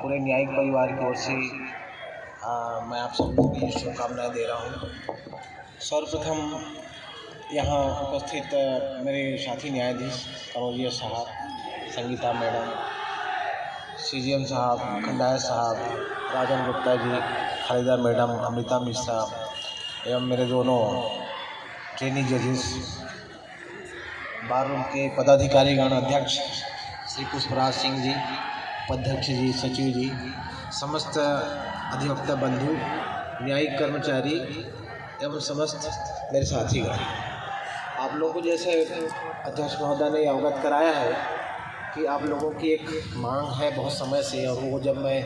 पूरे न्यायिक परिवार की ओर से मैं आप सब लोगों को शुभकामनाएँ दे रहा हूँ। सर्वप्रथम यहाँ उपस्थित मेरे साथी न्यायाधीश कनौजिया साहब, संगीता मैडम, CGM साहब, खंडायत साहब, राजन गुप्ता जी, खालिदा मैडम, अमृता मिश्रा एवं मेरे दोनों ट्रेनी जजेस, बार रूम के पदाधिकारीगण, अध्यक्ष श्री पुष्पराज सिंह जी, उपाध्यक्ष जी, सचिव जी, समस्त अधिवक्ता बंधु, न्यायिक कर्मचारी एवं समस्त मेरे साथीगण, आप लोगों को जैसे अध्यक्ष महोदय ने अवगत कराया है कि आप लोगों की एक मांग है बहुत समय से, और वो जब मैं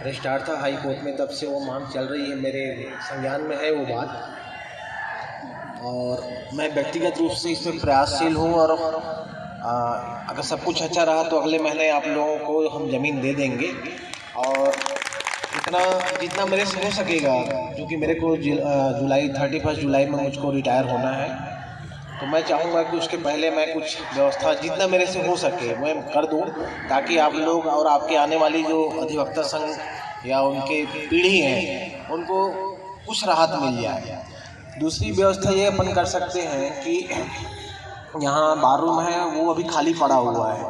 रजिस्ट्रार था हाई कोर्ट में तब से वो मांग चल रही है, मेरे संज्ञान में है वो बात, और मैं व्यक्तिगत रूप से इसमें प्रयासशील हूँ। और अगर सब कुछ अच्छा रहा तो अगले महीने आप लोगों को हम ज़मीन दे देंगे, और इतना जितना मेरे से हो सकेगा, क्योंकि मेरे को 31 जुलाई में मुझको रिटायर होना है, तो मैं चाहूँगा कि उसके पहले मैं कुछ व्यवस्था जितना मेरे से हो सके मैं कर दूँ, ताकि आप लोग और आपके आने वाली जो अधिवक्ता संघ या उनके पीढ़ी हैं उनको कुछ राहत मिल जाए। दूसरी व्यवस्था ये अपन कर सकते हैं कि यहाँ बार रूम है वो अभी खाली पड़ा हुआ है,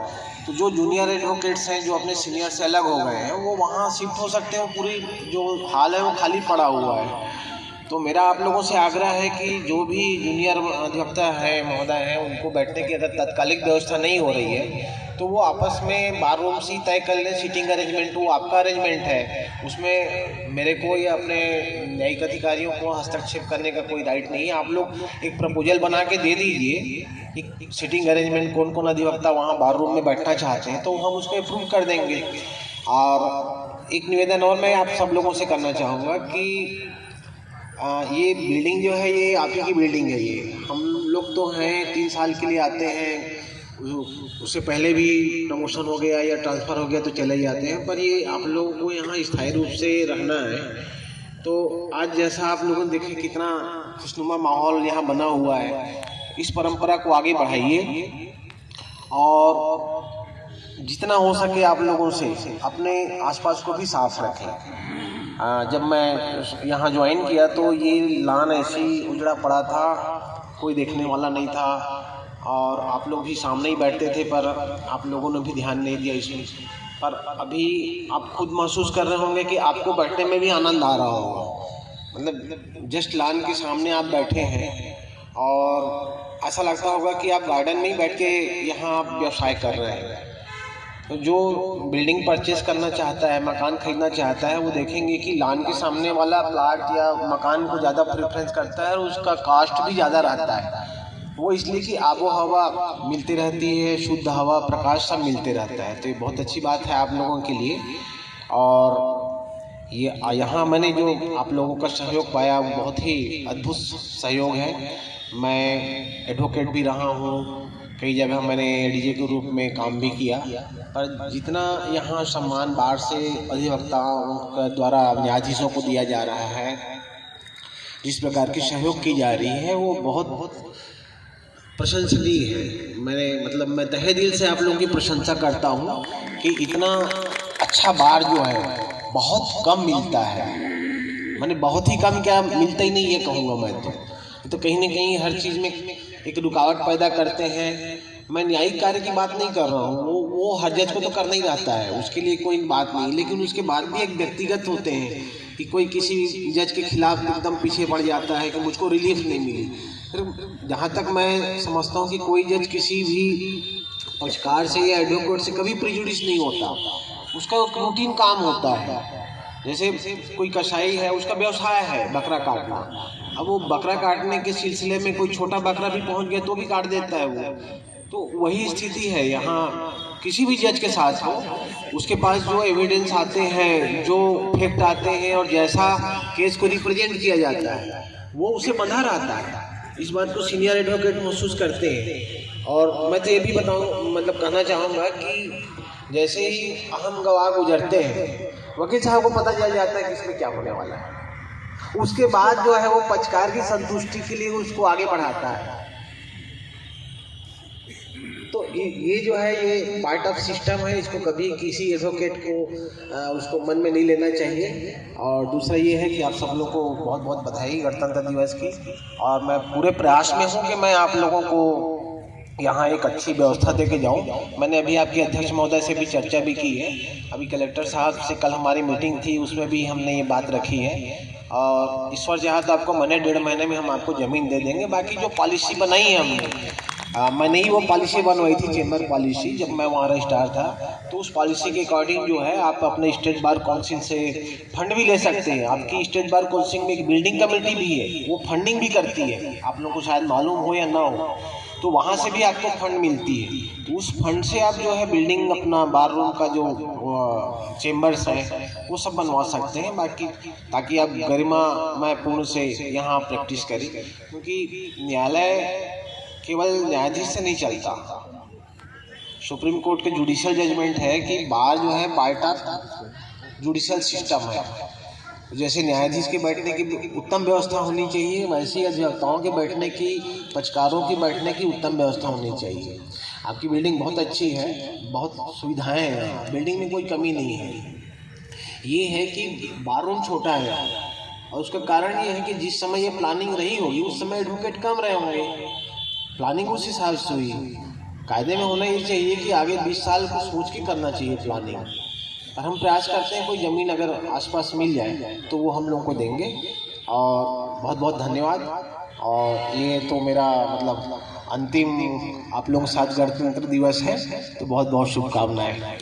तो जो जूनियर एडवोकेट्स हैं जो अपने सीनियर से अलग हो गए हैं वो वहाँ शिफ्ट हो सकते हैं। पूरी जो हाल है वो खाली पड़ा हुआ है, तो मेरा आप लोगों से आग्रह है कि जो भी जूनियर अधिवक्ता है महोदय हैं उनको बैठने की अगर तात्कालिक व्यवस्था नहीं हो रही है तो वो आपस में बार रूम से तय कर लें। सीटिंग अरेंजमेंट वो आपका अरेंजमेंट है, उसमें मेरे को या अपने न्यायिक अधिकारियों को हस्तक्षेप करने का कोई राइट नहीं है। आप लोग एक प्रपोजल बना के दे दीजिए कि सीटिंग अरेंजमेंट कौन कौन अधिवक्ता वहाँ बार रूम में बैठना चाहते हैं, तो हम उसको अप्रूव कर देंगे। और एक निवेदन और मैं आप सब लोगों से करना चाहूँगा कि ये बिल्डिंग जो है ये आप ही की बिल्डिंग है। ये हम लोग तो हैं 3 साल के लिए आते हैं, उससे पहले भी प्रमोशन हो गया या ट्रांसफ़र हो गया तो चले जाते हैं, पर ये आप लोगों को यहाँ स्थायी रूप से रहना है। तो आज जैसा आप लोगों ने देखे कितना खुशनुमा माहौल यहाँ बना हुआ है, इस परंपरा को आगे बढ़ाइए और जितना हो सके आप लोगों से अपने आसपास को भी साफ रखें। जब मैं यहाँ ज्वाइन किया तो ये लॉन ऐसी उजड़ा पड़ा था, कोई देखने वाला नहीं था, और आप लोग भी सामने ही बैठते थे, पर आप लोगों ने भी ध्यान नहीं दिया इसमें। पर अभी आप खुद महसूस कर रहे होंगे कि आपको बैठने में भी आनंद आ रहा होगा, मतलब जस्ट लॉन के सामने आप बैठे हैं और ऐसा लगता होगा कि आप गार्डन में ही बैठ के यहाँ आप व्यवसाय कर रहे हैं। तो जो बिल्डिंग परचेस करना चाहता है, मकान खरीदना चाहता है, वो देखेंगे कि लॉन के सामने वाला प्लाट या मकान को ज़्यादा प्रेफरेंस करता है और उसका कास्ट भी ज़्यादा रहता है। वो इसलिए कि आबो हवा मिलती रहती है, शुद्ध हवा, प्रकाश सब मिलते रहता है। तो ये बहुत अच्छी बात है आप लोगों के लिए। और ये यहाँ मैंने जो आप लोगों का सहयोग पाया वो बहुत ही अद्भुत सहयोग है। मैं एडवोकेट भी रहा हूँ, कई जगह मैंने एडीजे के रूप में काम भी किया, पर जितना यहाँ सम्मान बार से अधिवक्ताओं के द्वारा न्यायाधीशों को दिया जा रहा है, जिस प्रकार की सहयोग की जा रही है वो बहुत प्रशंसनीय है। मैं तहे दिल से आप लोगों की प्रशंसा करता हूँ कि इतना अच्छा बार जो है बहुत कम मिलता है, मैंने बहुत ही कम, क्या मिलता ही नहीं ये कहूँगा मैं तो कहीं ना कहीं हर चीज़ में एक रुकावट पैदा करते हैं। मैं न्यायिक कार्य की बात नहीं कर रहा हूँ, वो हर जज को तो करना ही रहता है, उसके लिए कोई बात नहीं, लेकिन उसके बाद भी एक व्यक्तिगत होते हैं कि कोई किसी जज के खिलाफ एकदम पीछे पड़ जाता है कि मुझको रिलीफ नहीं मिली। फिर जहाँ तक मैं समझता हूँ कि कोई जज किसी भी पक्षकार से या एडवोकेट से कभी प्रेजुडिस नहीं होता, उसका एक रूटीन काम होता है। जैसे कोई कसाई है, उसका व्यवसाय है बकरा काटना, अब वो बकरा काटने के सिलसिले में कोई छोटा बकरा भी पहुंच गया तो भी काट देता है वो। तो वही स्थिति है यहाँ किसी भी जज के साथ हो, उसके पास जो एविडेंस आते हैं, जो फैक्ट आते हैं और जैसा केस को रिप्रेजेंट किया जाता है वो उसे बंधा रहता है। इस बात को सीनियर एडवोकेट महसूस करते हैं। और मैं तो ये भी कहना चाहूँगा कि जैसे ही अहम गवाह गुजरते हैं, वकील साहब को पता चल जाता है कि इसमें क्या होने वाला है, उसके बाद जो है वो पक्षकार की संतुष्टि के लिए उसको आगे बढ़ाता है। तो ये जो है ये पार्ट ऑफ सिस्टम है, इसको कभी किसी एडवोकेट को उसको मन में नहीं लेना चाहिए। और दूसरा ये है कि आप सब लोगों को बहुत बहुत बधाई गणतंत्र दिवस की, और मैं पूरे प्रयास में हूँ कि मैं आप लोगों को यहाँ एक अच्छी व्यवस्था दे के जाऊँ। मैंने अभी आपके अध्यक्ष महोदय से भी चर्चा भी की है, अभी कलेक्टर साहब से कल हमारी मीटिंग थी, उसमें भी हमने ये बात रखी है। और ईश्वर चाहा तो आपको महीने 1.5 महीने में हम आपको ज़मीन दे देंगे। बाकी जो पॉलिसी बनाई है हमने, मैंने ही वो पॉलिसी बनवाई थी, चेंबर पॉलिसी, जब मैं वहाँ रजिस्ट्रार था। तो उस पॉलिसी के अकॉर्डिंग जो है आप अपने स्टेट बार काउंसिल से फंड भी ले सकते हैं। आपकी स्टेट बार काउंसिल में एक बिल्डिंग कमेटी भी है, वो फंडिंग भी करती है, आप लोगों को शायद मालूम हो या ना हो। तो वहाँ से भी आपको फंड मिलती है, तो उस फंड से आप जो है बिल्डिंग अपना बार रूम का जो चेम्बर्स है वो सब बनवा सकते हैं। बाकी ताकि आप गरिमामय पूर्ण से यहाँ प्रैक्टिस करें, क्योंकि न्यायालय केवल न्यायाधीश से नहीं चलता। सुप्रीम कोर्ट के जुडिशियल जजमेंट है कि बार जो है पार्ट ऑफ जुडिशियल सिस्टम है। जैसे न्यायाधीश के बैठने की उत्तम व्यवस्था होनी चाहिए, वैसे ही अधिवक्ताओं के बैठने की, पक्षकारों की बैठने की उत्तम व्यवस्था होनी चाहिए। आपकी बिल्डिंग बहुत अच्छी है, बहुत सुविधाएं हैं, बिल्डिंग में कोई कमी नहीं है। ये है कि बार रूम छोटा है, और उसका कारण ये है कि जिस समय ये प्लानिंग रही होगी उस समय एडवोकेट कम रहे होंगे, प्लानिंग उस हिसाब से हुई। कायदे में होना ये चाहिए कि आगे 20 साल को सोच के करना चाहिए प्लानिंग। और हम प्रयास करते हैं कोई ज़मीन अगर आसपास मिल जाए तो वो हम लोगों को देंगे। और बहुत बहुत धन्यवाद। और ये तो मेरा मतलब अंतिम आप लोगों के साथ गणतंत्र दिवस है, तो बहुत बहुत शुभकामनाएं।